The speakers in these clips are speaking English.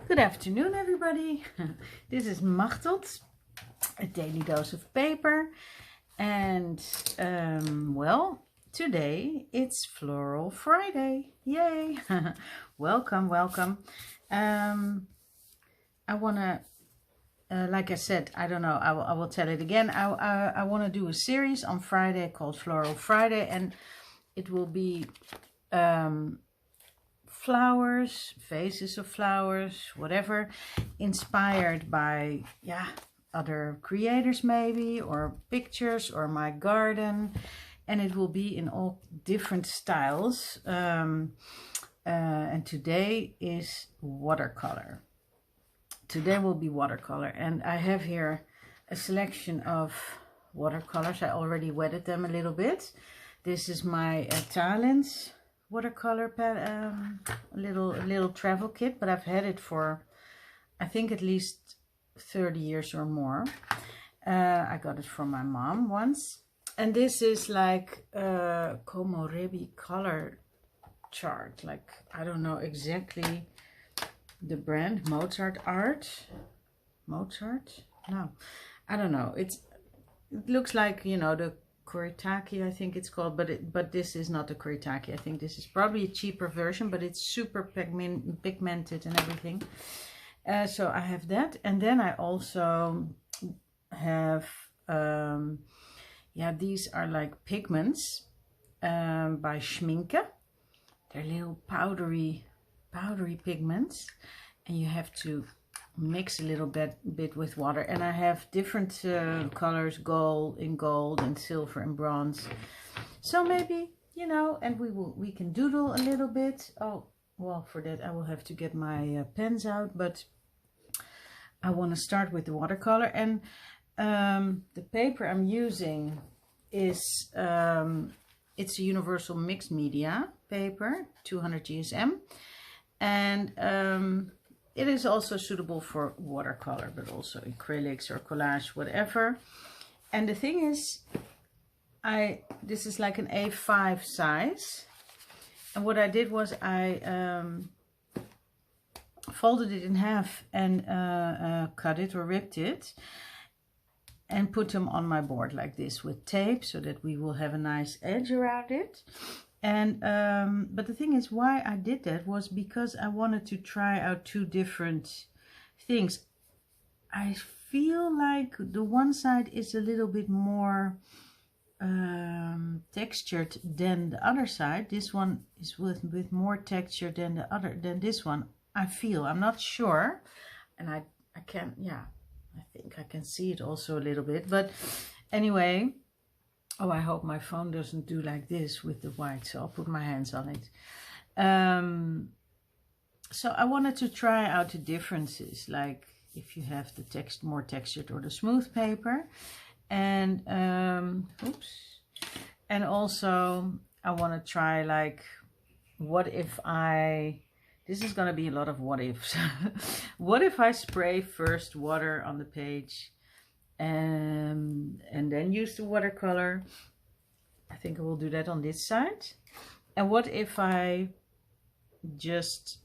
Good afternoon, everybody. This is Machteld, a daily dose of paper. And, well, today it's Floral Friday. Yay! Welcome, welcome. I want to, like I said, I don't know, I will tell it again. I want to do a series on Friday called Floral Friday, and it will be flowers, vases of flowers, whatever, inspired by other creators maybe, or pictures, or my garden, and it will be in all different styles. And today is watercolor. Today will be watercolor, and I have here a selection of watercolors. I already wetted them a little bit. This is my Talents watercolor little travel kit, but I've had it for I think at least 30 years or more. I got it from my mom once, and this is like a Komorebi color chart. Like, I don't know exactly the brand. Mozart? No, I don't know. It looks like, you know, the Kuretake, I think it's called, but this is not the Kuretake. I think this is probably a cheaper version, but it's super pigmented and everything. So I have that, and then I also have these are like pigments by Schminke. They're little powdery pigments, and you have to mix a little bit with water. And I have different colors, gold and silver and bronze. So maybe, you know, and we can doodle a little bit. Oh, well, for that I will have to get my pens out, but I want to start with the watercolor. And the paper I'm using is it's a universal mixed media paper, 200 GSM, and it is also suitable for watercolor, but also acrylics or collage, whatever. And the thing is, this is like an A5 size. And what I did was I folded it in half and cut it or ripped it and put them on my board like this with tape, so that we will have a nice edge around it. And but the thing is, why I did that was because I wanted to try out two different things. I feel like the one side is a little bit more textured than the other side. This one is with more texture than this one. I feel, I'm not sure, and I can, I think I can see it also a little bit. But anyway. Oh, I hope my phone doesn't do like this with the white, so I'll put my hands on it. So I wanted to try out the differences, like if you have the more textured or the smooth paper. And, and also I want to try, like, what if this is going to be a lot of what ifs. What if I spray first water on the page and then use the watercolor? I think I will do that on this side. And what if I just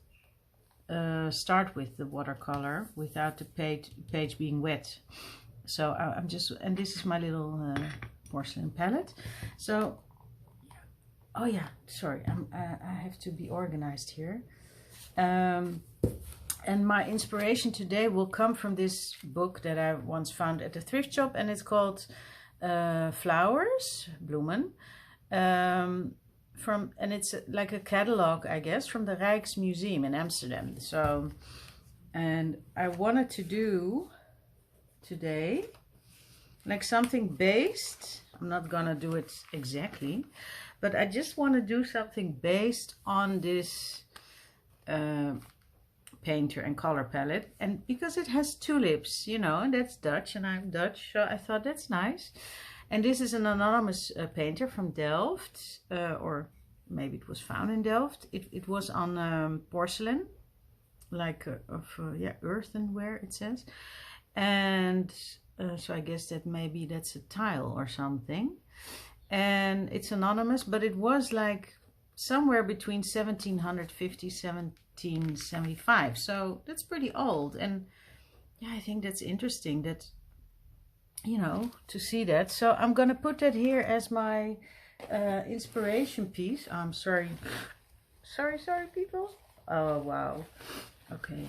start with the watercolor without the page being wet? So I'm just, and this is my little porcelain palette. So, oh yeah, sorry, I have to be organized here. And my inspiration today will come from this book that I once found at the thrift shop, and it's called Flowers, Bloemen. And it's like a catalog, I guess, from the Rijksmuseum in Amsterdam. So, and I wanted to do today like something based. I'm not gonna do it exactly, but I just want to do something based on this painter and color palette, and because it has tulips, you know, and that's Dutch, and I'm Dutch, so I thought that's nice. And this is an anonymous painter from Delft, or maybe it was found in Delft. It was on porcelain, like earthenware, it says. And so I guess that maybe that's a tile or something. And it's anonymous, but it was like somewhere between 1750, 1775. So that's pretty old. And yeah, I think that's interesting that, you know, to see that. So I'm gonna put that here as my inspiration piece. I'm sorry. Sorry, people. Oh, wow. Okay.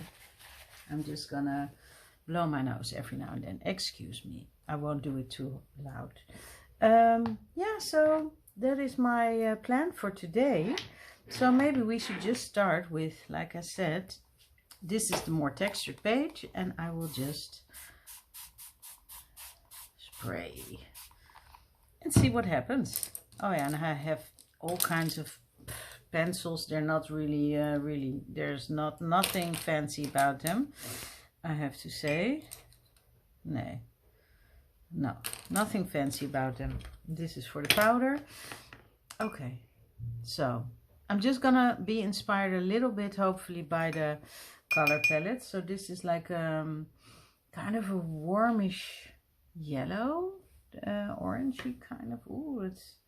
I'm just gonna blow my nose every now and then. Excuse me. I won't do it too loud. Yeah, so that is my plan for today. So maybe we should just start with, like I said, this is the more textured page, and I will just spray and see what happens. Oh yeah, and I have all kinds of pencils. They're not really, there's nothing fancy about them, I have to say. No, nothing fancy about them. This is for the powder. Okay, so I'm just gonna be inspired a little bit, hopefully, by the color palette. So this is like kind of a warmish yellow, orangey kind of. Ooh, it's,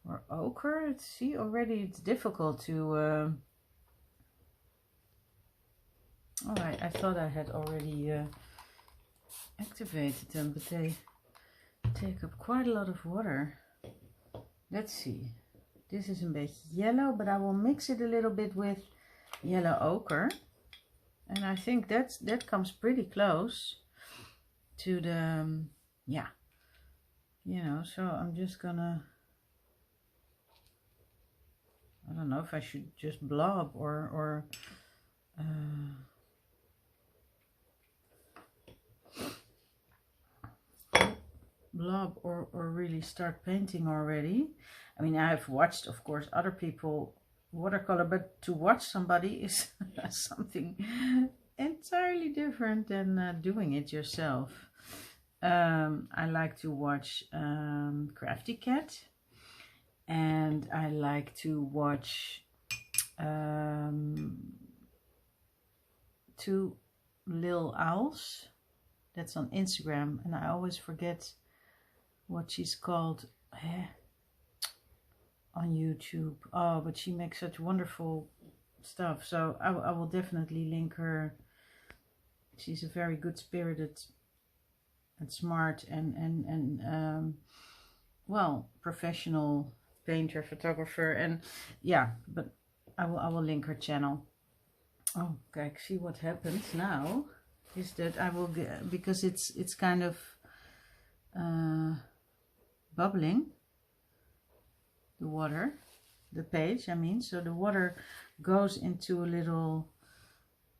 or ochre. Let's see, already it's difficult to all right, I thought I had already activated them, but they take up quite a lot of water. Let's see, this is a bit yellow, but I will mix it a little bit with yellow ochre, and I think that comes pretty close to the yeah, you know. So I'm just gonna, I don't know if I should just blob or really start painting already. I mean, I've watched, of course, other people watercolor, but to watch somebody is something entirely different than doing it yourself. I like to watch Crafty Cat, and I like to watch Two Lil Owls. That's on Instagram, and I always forget what she's called on YouTube. Oh, but she makes such wonderful stuff. So I will definitely link her. She's a very good spirited and smart and well, professional painter, photographer, and yeah, but I will link her channel. Oh, okay, see what happens now is that I will get, because it's kind of bubbling, the water, the page, I mean, so the water goes into a little,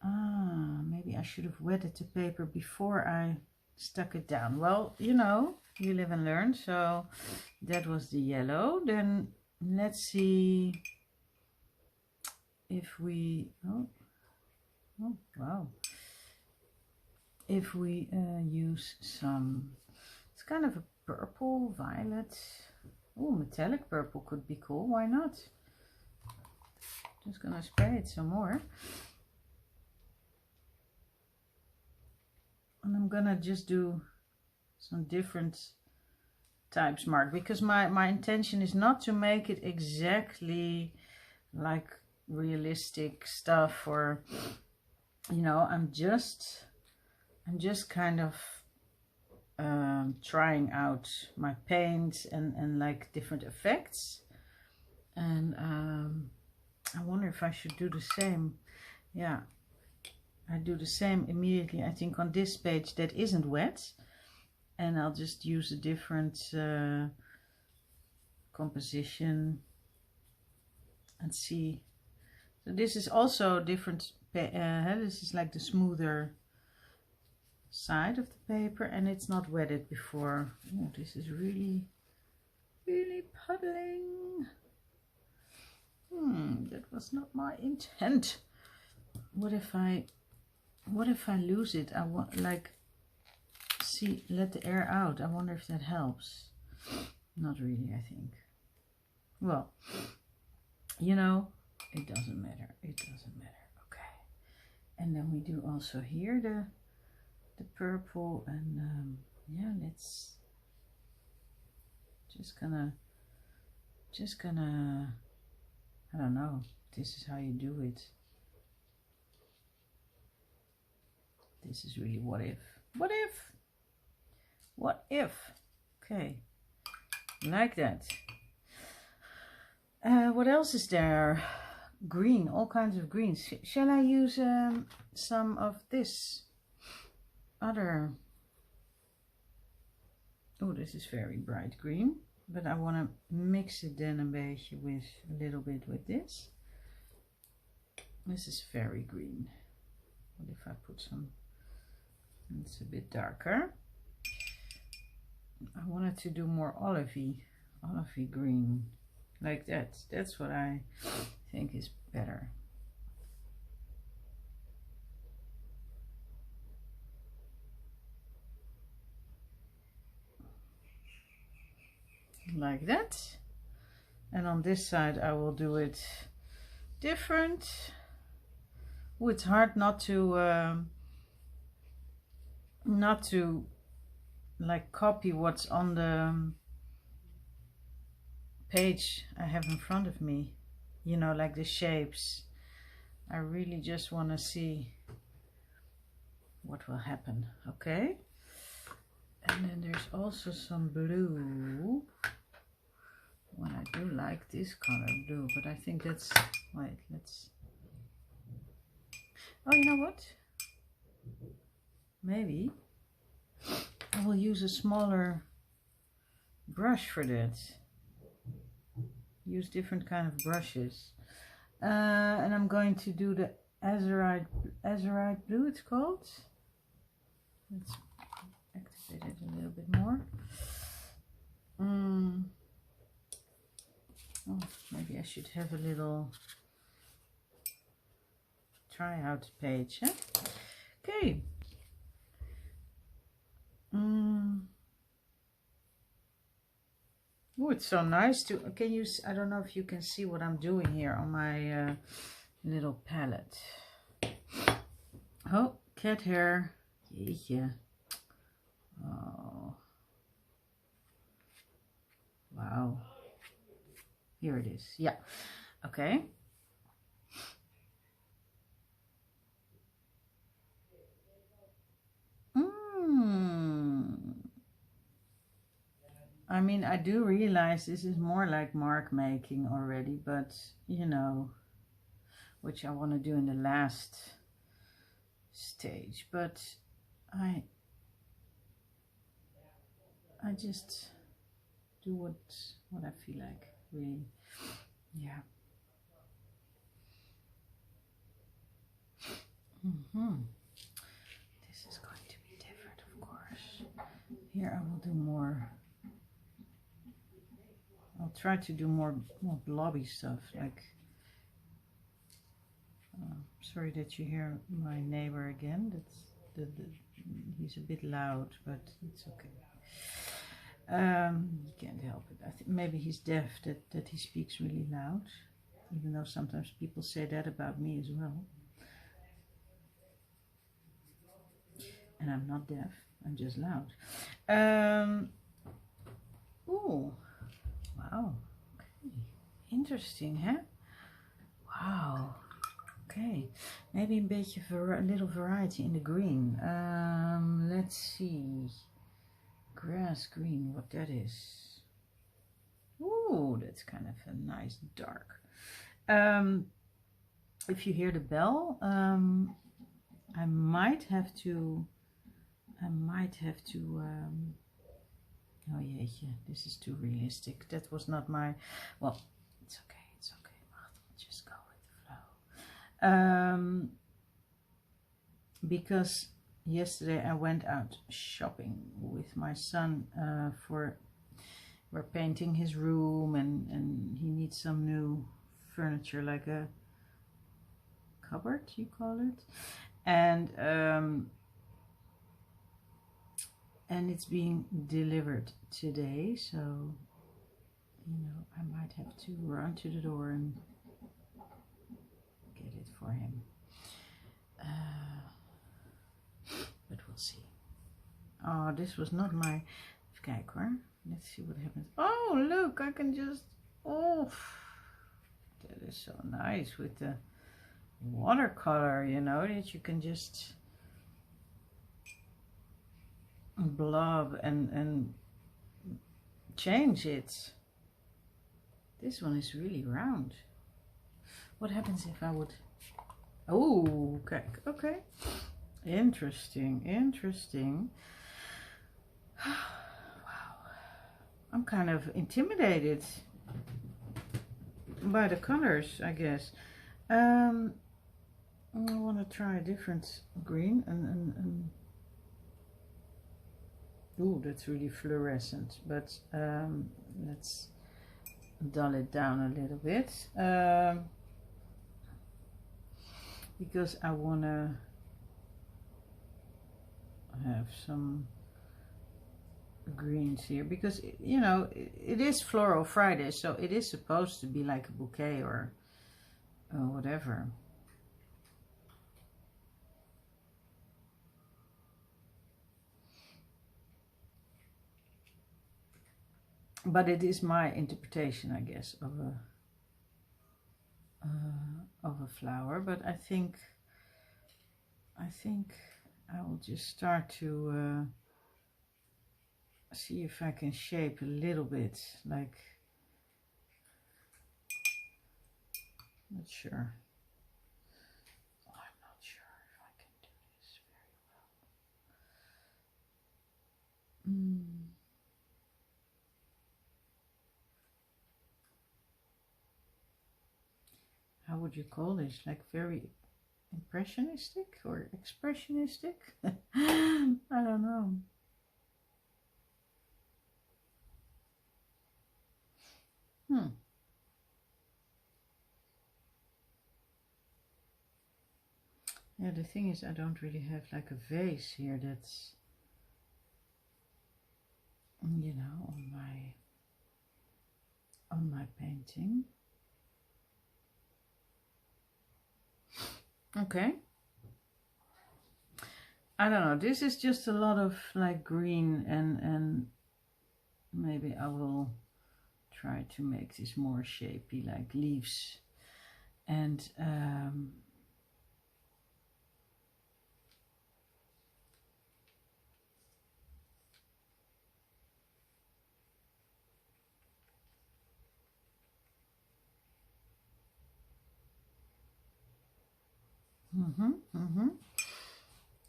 maybe I should have wetted the paper before I stuck it down. Well, you know, you live and learn. So that was the yellow. Then let's see if we, oh wow, if we use some, it's kind of a purple, violet. Oh, metallic purple could be cool. Why not? Just gonna spray it some more. And I'm gonna just do some different types mark, because my intention is not to make it exactly like realistic stuff, or you know, I'm just kind of trying out my paints and like different effects, and I wonder if I should do the same. Yeah, I do the same immediately, I think, on this page that isn't wet, and I'll just use a different composition and see. So this is also different, this is like the smoother side of the paper, and it's not wetted before. Oh, this is really puddling. That was not my intent. What if I lose it? I want, like, see, let the air out. I wonder if that helps. Not really, I think. Well, you know, it doesn't matter. It doesn't matter. Okay. And then we do also here the purple, and yeah, let's just gonna I don't know. This is how you do it. This is really what if. What if? What if? Okay. Like that. What else is there? Green, all kinds of greens. Shall I use some of this other? Oh, this is very bright green, but I want to mix it then een beetje with a little bit with this. This is very green. What if I put some? It's a bit darker. I wanted to do more olivey green, like that. That's what I think is better. Like that. And on this side I will do it different. Oh, it's hard not to like copy what's on the page I have in front of me, you know, like the shapes. I really just want to see what will happen. Okay, and then there's also some blue. Well, I do like this color blue, but I think that's, wait, let's, oh, you know what, maybe I will use a smaller brush for that. Use different kind of brushes, and I'm going to do the azurite blue, it's called. Let's activate it a little bit more. Oh, maybe I should have a little tryout page, huh? Okay. Oh, it's so nice to, can you, I don't know if you can see what I'm doing here on my little palette. Oh, cat hair. Jeetje. Oh. Wow. Here it is. Yeah. Okay. I mean, I do realize this is more like mark making already, but you know, which I want to do in the last stage, but I just do what I feel like, really. Yeah. This is going to be different, of course. Here I will do more. I'll try to do more blobby stuff, like. Sorry that you hear my neighbor again. That's he's a bit loud, but it's okay. Can't help it. I think maybe he's deaf, that he speaks really loud, even though sometimes people say that about me as well. And I'm not deaf, I'm just loud. Oh, wow. Okay. Interesting, huh? Wow. Okay, maybe een beetje a little variety in the green. Let's see. Grass green, what that is. Ooh, that's kind of a nice dark. If you hear the bell, I might have to oh jeetje, this is too realistic. That was not my, well, it's okay, Machteld, just go with the flow. Because yesterday I went out shopping with my son we're painting his room, and he needs some new furniture, like a cupboard, you call it, and it's being delivered today, so you know, I might have to run to the door and get it for him, but we'll see. Oh, this was not my, even kijken hoor, let's see what happens. Oh look, I can just, oh, that is so nice with the watercolor, you know, that you can just blob and change it. This one is really round. What happens if I would... Oh, okay, okay. Interesting, interesting. Wow. I'm kind of intimidated by the colors, I guess. I want to try a different green and ooh, that's really fluorescent, but let's dull it down a little bit, because I want to have some greens here, because you know it is Floral Friday, so it is supposed to be like a bouquet or whatever. But it is my interpretation, I guess, of a flower. But I think I will just start to see if I can shape a little bit, like, not sure. I'm not sure if I can do this very well. How would you call this? Like very impressionistic or expressionistic? I don't know. Yeah, the thing is, I don't really have like a vase here that's, you know, on my painting. Okay. I don't know. This is just a lot of like green, and maybe I will try to make this more shapy, like leaves, and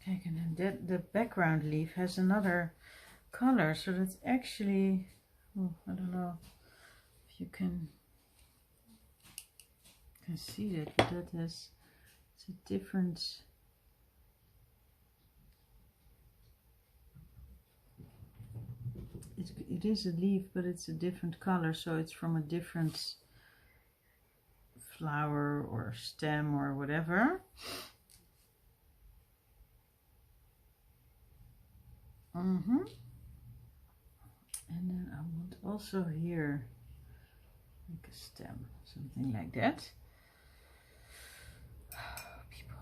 okay, and then the background leaf has another color, so that's actually, oh, I don't know if you can see that, but that has, it's a different, it is a leaf, but it's a different color, so it's from a different flower or stem or whatever. And then I want also here like a stem, something like that. People.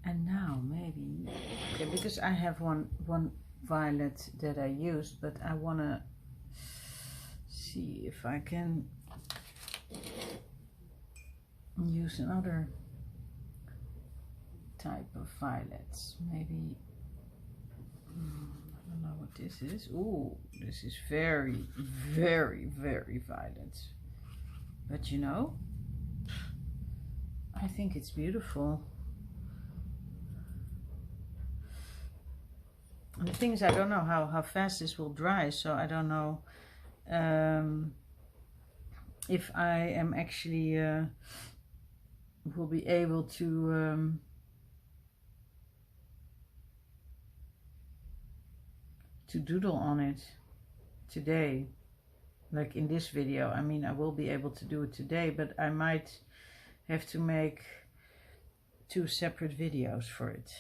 And now maybe, okay, because I have one violet that I used, but I want to see if I can use another type of violets. Maybe, I don't know what this is. Ooh, this is very, very, very violet. But you know, I think it's beautiful. The thing is, I don't know how fast this will dry, so I don't know if I am actually will be able to doodle on it today, like in this video. I mean, I will be able to do it today, but I might have to make 2 separate videos for it.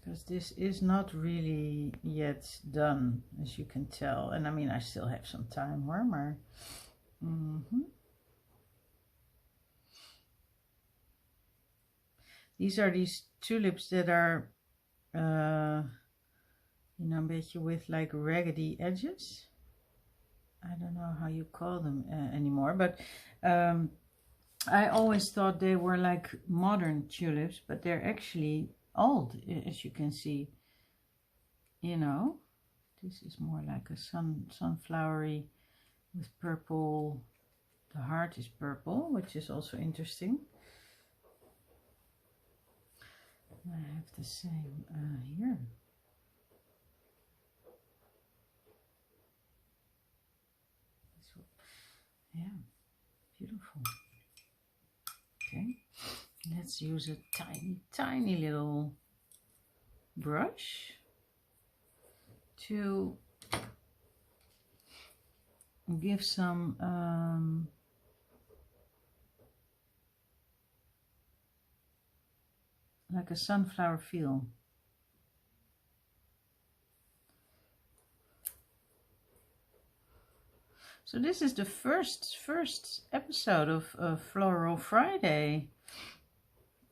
Because this is not really yet done, as you can tell. And I mean, I still have some time, hoor, maar... These are these tulips that are, you know, a bit with like raggedy edges. I don't know how you call them anymore, but I always thought they were like modern tulips, but they're actually old, as you can see. You know, this is more like a sunflowery with purple. The heart is purple, which is also interesting. I have the same here. Yeah, beautiful. Okay, let's use a tiny little brush to give some like a sunflower feel. So this is the first episode of Floral Friday,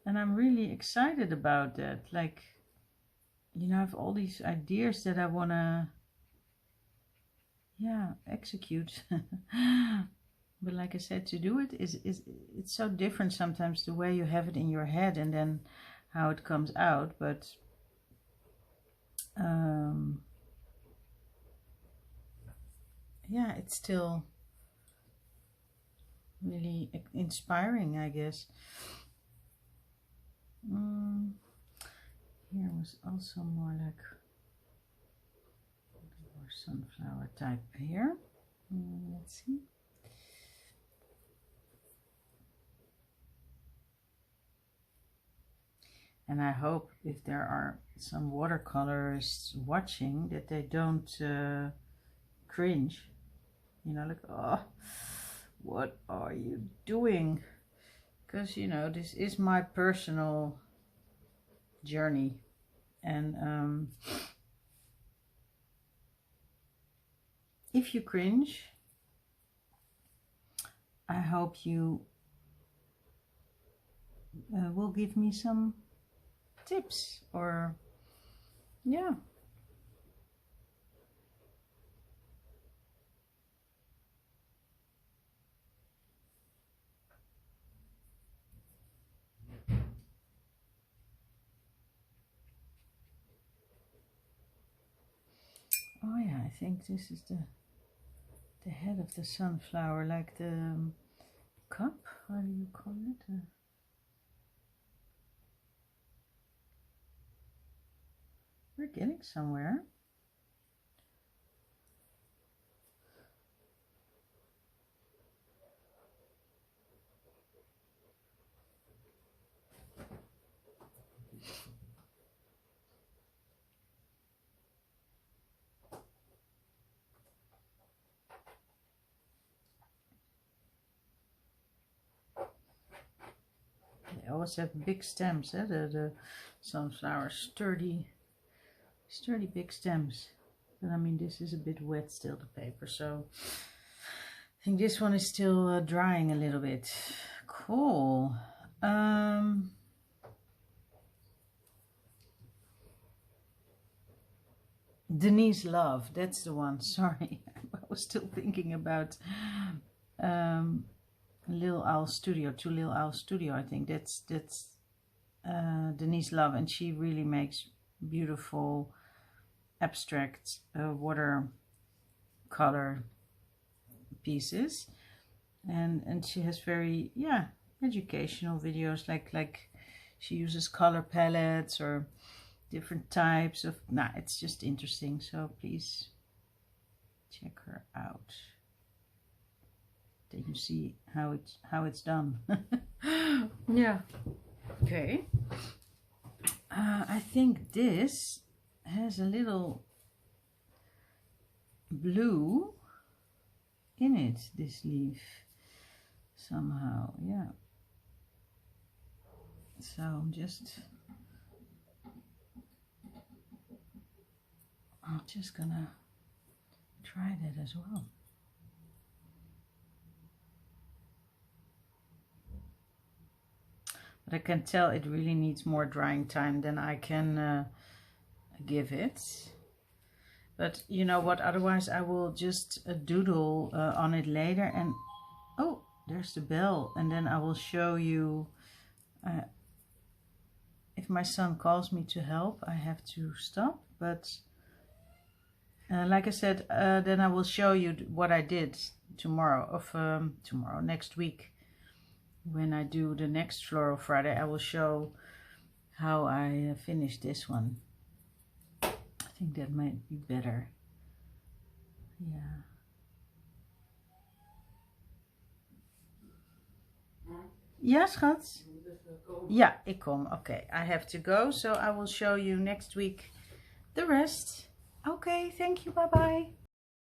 and I'm really excited about that. Like, you know, I have all these ideas that I wanna, yeah, execute. But like I said, to do it is it's so different sometimes, the way you have it in your head and then how it comes out. But yeah, it's still really inspiring, I guess. Here was also more like more sunflower type here. Let's see. And I hope if there are some watercolorists watching that they don't cringe, you know, like, oh, what are you doing? Because, you know, this is my personal journey, and if you cringe, I hope you will give me some tips, or yeah. Oh yeah, I think this is the head of the sunflower, like the cup, how do you call it? We're getting somewhere. They always have big stems, eh? The sunflower, sturdy big stems. But I mean, this is a bit wet still, the paper, so I think this one is still drying a little bit. Cool. Denise Love, that's the one. Sorry, I was still thinking about Lil Owl Studio, to Lil Owl Studio. I think that's Denise Love, and she really makes beautiful abstract watercolor pieces, and she has very, yeah, educational videos, like she uses color palettes or different types of, it's just interesting, so please check her out. Then you see how it's done. Yeah. Okay. I think this has a little blue in it, this leaf, somehow, yeah. So I'm just gonna try that as well. But I can tell it really needs more drying time than I can give it. But you know what, otherwise I will just doodle on it later. And oh, there's the bell. And then I will show you, if my son calls me to help, I have to stop. But like I said, then I will show you what I did tomorrow, next week. When I do the next Floral Friday, I will show how I finished this one. I think that might be better. Yeah. Ja, schat? Ja, ik kom. Okay, I have to go, so I will show you next week the rest. Okay, thank you. Bye-bye.